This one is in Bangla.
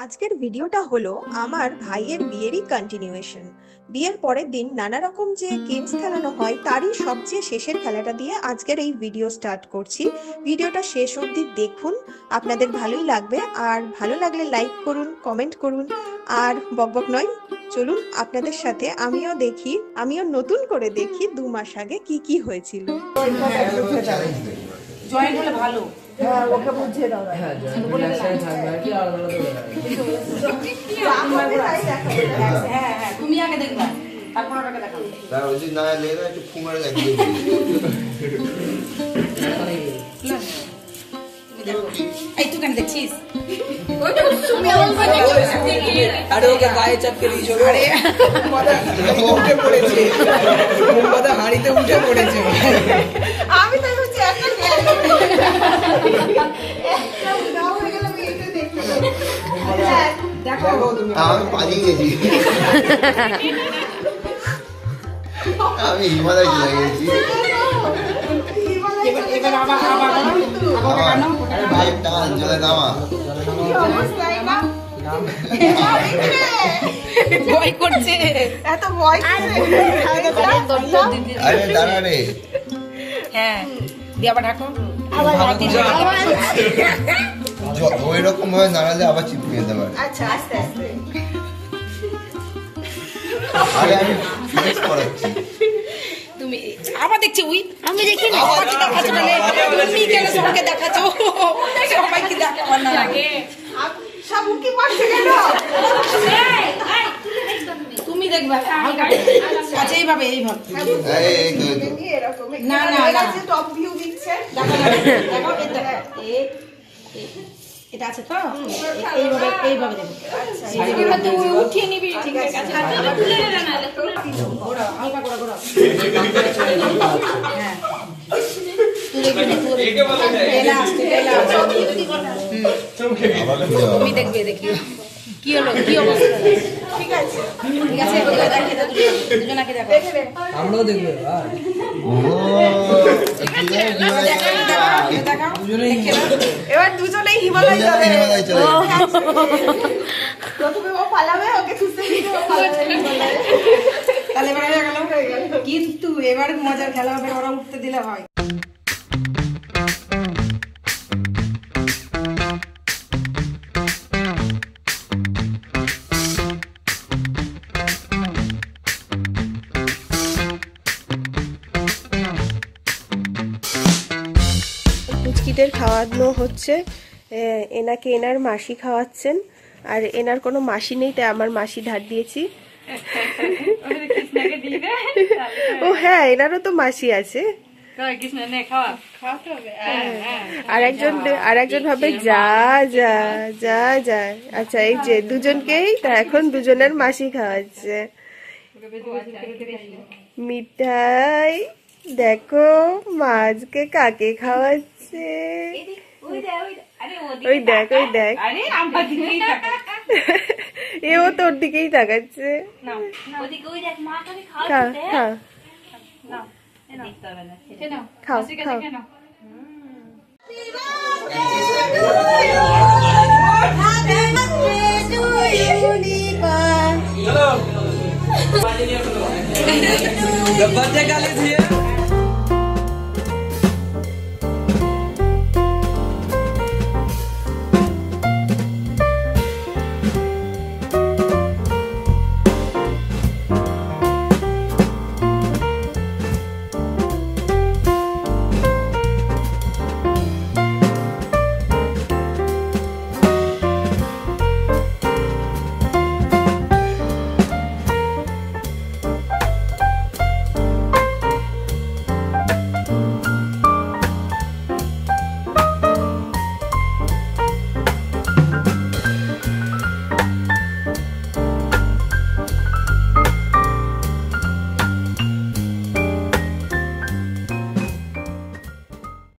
আজকের ভিডিওটা হলো আমার ভাইয়ের বিয়েরই কন্টিনিউয়েশন। বিয়ের পরের দিন নানা রকম যে গেমস খেলানো হয় তারই সবচেয়ে শেষের খেলাটা দিয়ে আজকের এই ভিডিও স্টার্ট করছি। ভিডিওটা শেষ অবধি দেখুন, আপনাদের ভালোই লাগবে। আর ভালো লাগলে লাইক করুন, কমেন্ট করুন। আর বকবক নয়, চলুন আপনাদের সাথে আমিও নতুন করে দেখি 2 মাস আগে কি কি হয়েছিল। জয়েন্ট হলে ভালো। হ্যাঁ, ওকে বুঝিয়ে দাও। হ্যাঁ, হ্যাঁ, তুমি আগে দেখবা, তারপর ওটাকে দেখাবো। তার ওই যে না লেনা একটু ফুমারে দেখিয়ে এই তুই কেন দেখছিস? আরে ওকে গায়ে চাপকে দিয়েছো। আরে উঠে পড়েছে, কথা হাঁড়িতে উঠে পড়েছে। আমি তো বুঝছি এখন দেখো আমি পালিয়ে গেছি। আমি হিমালয় চলে গেছি। এবার আবার ভাই টান জলে নামা। ভয় করছে, এত ভয় আরে দাঁড়া রে। হ্যাঁ দিয়ে আবার ঢাকো। ওই রকম ভাবে নাড়ালে আবার চিপকে যেতে পারে। আচ্ছা, আস্তে আস্তে। আরে আমি ফিনিশ করাচ্ছি। তুমি আবার দেখছি ওই আমি দেখি না আমাকে দেখাচ্ছ না, তুমি কেন সবাইকে দেখাচ্ছ? সবাইকে দেখাবো না আগে সব উকি পড়ছে কেন? তুমি দেখবে হালকা। আচ্ছা এইভাবে এই তো, এরকম না না না টপ ভিউ দিচ্ছে। দেখো এটা আছে তো এইভাবে এইভাবে দেখো। আচ্ছা তুই উঠিয়ে নিবি, ঠিক আছে? ঘোরা হালকা করে ঘোরা। হ্যাঁ তুই দেখবি না, তুই তুমি দেখবে। দেখি কি হলো, কি অবস্থা। ঠিক আছে, ঠিক আছে দুজনাকে দেখো। আমরাও দেখবো। এবার দুজনেই হিমালয় যাবে। হিমালয় চলে গেছি। প্রথমে ও পালাবে, ওকে খুঁজতে গিয়ে ও পালাবে। তাহলে এবার হয়ে গেল। কিন্তু এবার মজার খেলা হবে, ওরা উঠতে দিলে হয়। পুচকিদের খাওয়ানো হচ্ছে, এনাকে এনার মাসি খাওয়াচ্ছেন। আর এনার কোনো মাসি নেই, তাই আমার মাসি ধার দিয়েছি। ও হ্যাঁ, এনারও তো মাসি আছে। আর একজন ভাবে যা যা যা যা। আচ্ছা, এই যে দুজনকেই তা এখন দুজনের মাসি খাওয়াচ্ছে মিঠাই। দেখো মাছকে কাকে খাওয়াচ্ছে। ওই দেখ, ওই দেখ, এও তোর দিকেই তাকাচ্ছে। খা খা খাও খাও। बच्चे गाली दिए